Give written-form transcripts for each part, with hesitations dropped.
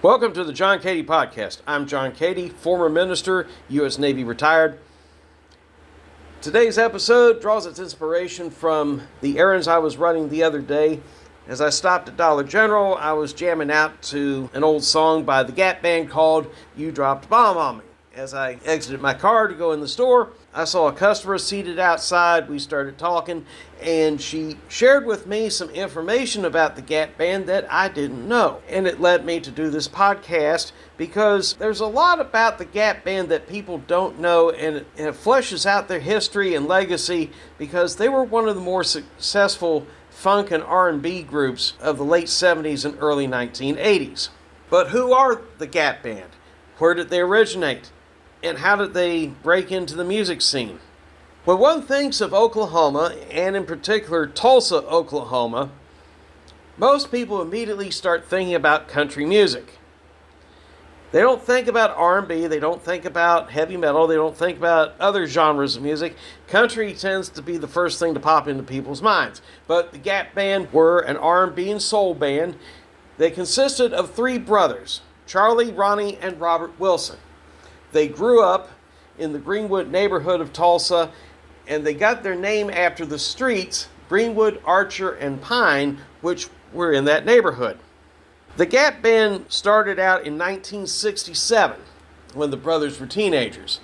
Welcome to the John Cady Podcast. I'm John Cady, former minister, U.S. Navy retired. Today's episode draws its inspiration from the errands I was running the other day. As I stopped at Dollar General, I was jamming out to an old song by the Gap Band called You Dropped a Bomb on Me. As I exited my car to go in the store, I saw a customer seated outside. We started talking, and she shared with me some information about the Gap Band that I didn't know. And it led me to do this podcast because there's a lot about the Gap Band that people don't know, and it fleshes out their history and legacy because they were one of the more successful funk and R&B groups of the late 70s and early 1980s. But who are the Gap Band? Where did they originate? And how did they break into the music scene? When one thinks of Oklahoma, and in particular Tulsa, Oklahoma, most people immediately start thinking about country music. They don't think about R&B, they don't think about heavy metal, they don't think about other genres of music. Country tends to be the first thing to pop into people's minds. But the Gap Band were an R&B and soul band. They consisted of three brothers, Charlie, Ronnie, and Robert Wilson. They grew up in the Greenwood neighborhood of Tulsa, and they got their name after the streets, Greenwood, Archer, and Pine, which were in that neighborhood. The Gap Band started out in 1967, when the brothers were teenagers.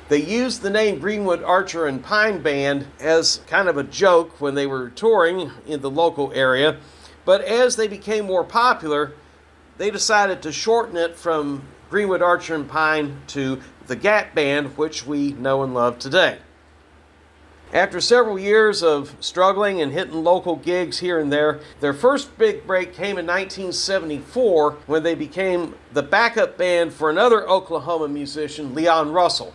They used the name Greenwood, Archer, and Pine Band as kind of a joke when they were touring in the local area, but as they became more popular, they decided to shorten it from Greenwood, Archer, and Pine to the Gap Band, which we know and love today. After several years of struggling and hitting local gigs here and there, their first big break came in 1974 when they became the backup band for another Oklahoma musician, Leon Russell.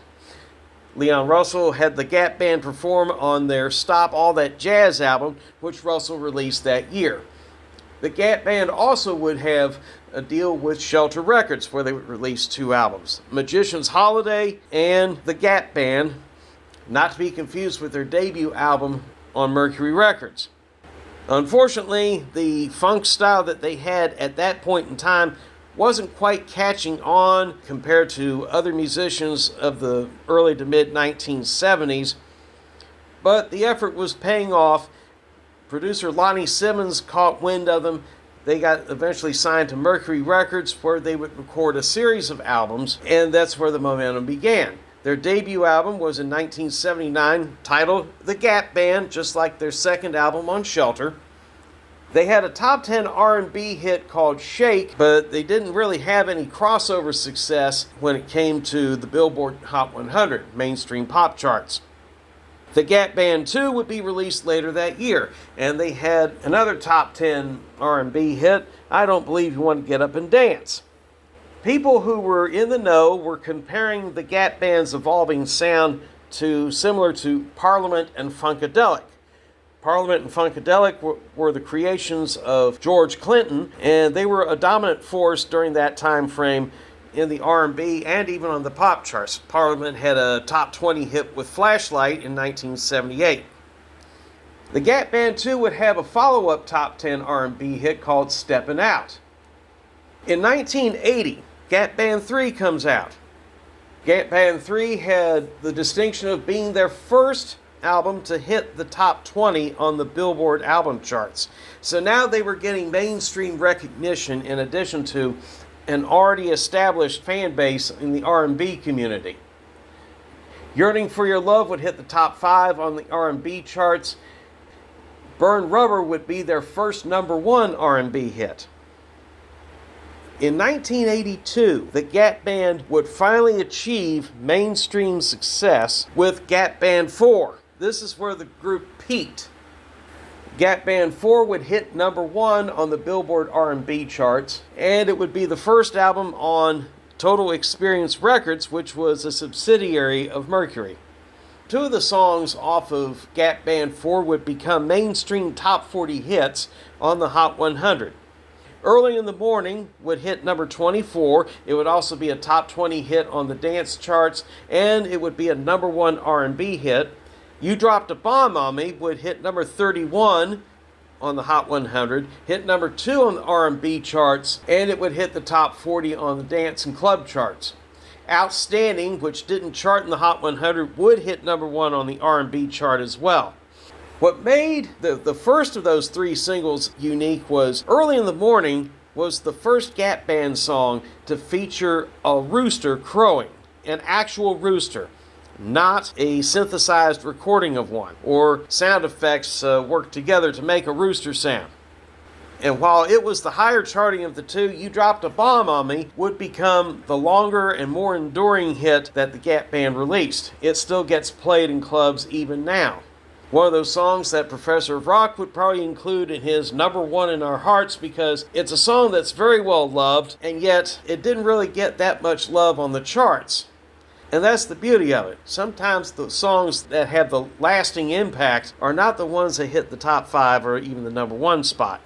Leon Russell had the Gap Band perform on their Stop All That Jazz album, which Russell released that year. The Gap Band also would have a deal with Shelter Records where they would release two albums, Magician's Holiday and The Gap Band, not to be confused with their debut album on Mercury Records. Unfortunately, the funk style that they had at that point in time wasn't quite catching on compared to other musicians of the early to mid 1970s, but the effort was paying off. Producer Lonnie Simmons caught wind of them. They got eventually signed to Mercury Records, where they would record a series of albums, and that's where the momentum began. Their debut album was in 1979, titled The Gap Band, just like their second album on Shelter. They had a top 10 R&B hit called Shake, but they didn't really have any crossover success when it came to the Billboard Hot 100 mainstream pop charts. The Gap Band 2 would be released later that year, and they had another top 10 R&B hit, I Don't Believe You Want to Get Up and Dance. People who were in the know were comparing the Gap Band's evolving sound to similar to Parliament and Funkadelic. Parliament and Funkadelic were the creations of George Clinton, and they were a dominant force during that time frame in the R&B and even on the pop charts. Parliament had a top 20 hit with Flashlight in 1978. The Gap Band 2 would have a follow-up top 10 R&B hit called Steppin' Out. In 1980, Gap Band 3 comes out. Gap Band 3 had the distinction of being their first album to hit the top 20 on the Billboard album charts. So now they were getting mainstream recognition in addition to an already established fan base in the R&B community. Yearning for Your Love would hit the top 5 on the R&B charts. Burn Rubber would be their first number 1 R&B hit. In 1982, the Gap Band would finally achieve mainstream success with Gap Band 4. This is where the group peaked. Gap Band 4 would hit number 1 on the Billboard R&B charts, and it would be the first album on Total Experience Records, which was a subsidiary of Mercury. Two of the songs off of Gap Band 4 would become mainstream top 40 hits on the Hot 100. Early in the Morning would hit number 24. It would also be a top 20 hit on the dance charts, and it would be a number 1 R&B hit. You Dropped a Bomb on Me would hit number 31 on the Hot 100, hit number 2 on the R&B charts, and it would hit the top 40 on the dance and club charts. Outstanding, which didn't chart in the Hot 100, would hit number 1 on the R&B chart as well. What made the first of those 3 singles unique was Early in the Morning was the first Gap Band song to feature a rooster crowing, an actual rooster, not a synthesized recording of one, or sound effects worked together to make a rooster sound. And while it was the higher charting of the two, You Dropped a Bomb on Me would become the longer and more enduring hit that the Gap Band released. It still gets played in clubs even now. One of those songs that Professor of Rock would probably include in his number 1 in our hearts, because it's a song that's very well loved, and yet it didn't really get that much love on the charts. And that's the beauty of it. Sometimes the songs that have the lasting impact are not the ones that hit the top 5 or even the number 1 spot.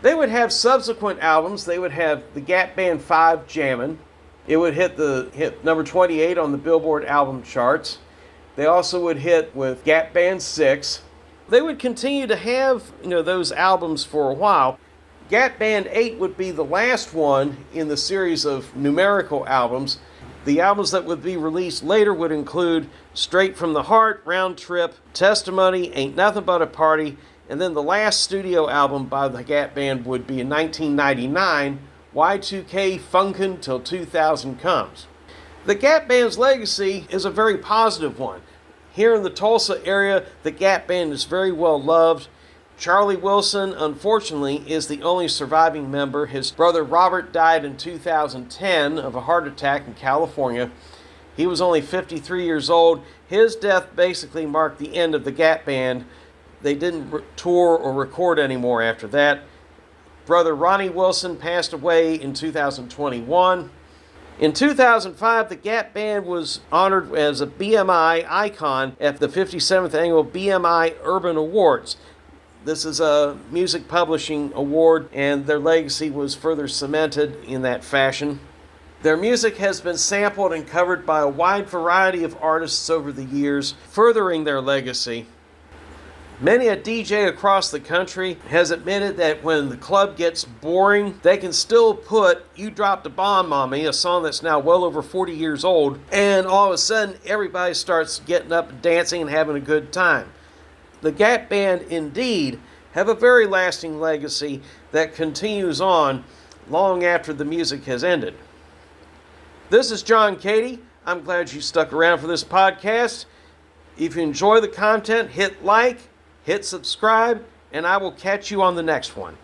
They would have subsequent albums. They would have the Gap Band 5 Jammin'. It would hit number 28 on the Billboard album charts. They also would hit with Gap Band 6. They would continue to have, those albums for a while. Gap Band 8 would be the last one in the series of numerical albums. The albums that would be released later would include Straight from the Heart, Round Trip, Testimony, Ain't Nothing But a Party, and then the last studio album by the Gap Band would be in 1999, Y2K Funkin' Till 2000 Comes. The Gap Band's legacy is a very positive one. Here in the Tulsa area, the Gap Band is very well loved. Charlie Wilson, unfortunately, is the only surviving member. His brother Robert died in 2010 of a heart attack in California. He was only 53 years old. His death basically marked the end of the Gap Band. They didn't tour or record anymore after that. Brother Ronnie Wilson passed away in 2021. In 2005, the Gap Band was honored as a BMI icon at the 57th Annual BMI Urban Awards. This is a music publishing award, and their legacy was further cemented in that fashion. Their music has been sampled and covered by a wide variety of artists over the years, furthering their legacy. Many a DJ across the country has admitted that when the club gets boring, they can still put You Dropped a Bomb on Me, a song that's now well over 40 years old, and all of a sudden everybody starts getting up and dancing and having a good time. The Gap Band indeed have a very lasting legacy that continues on long after the music has ended. This is John Cady. I'm glad you stuck around for this podcast. If you enjoy the content, hit like, hit subscribe, and I will catch you on the next one.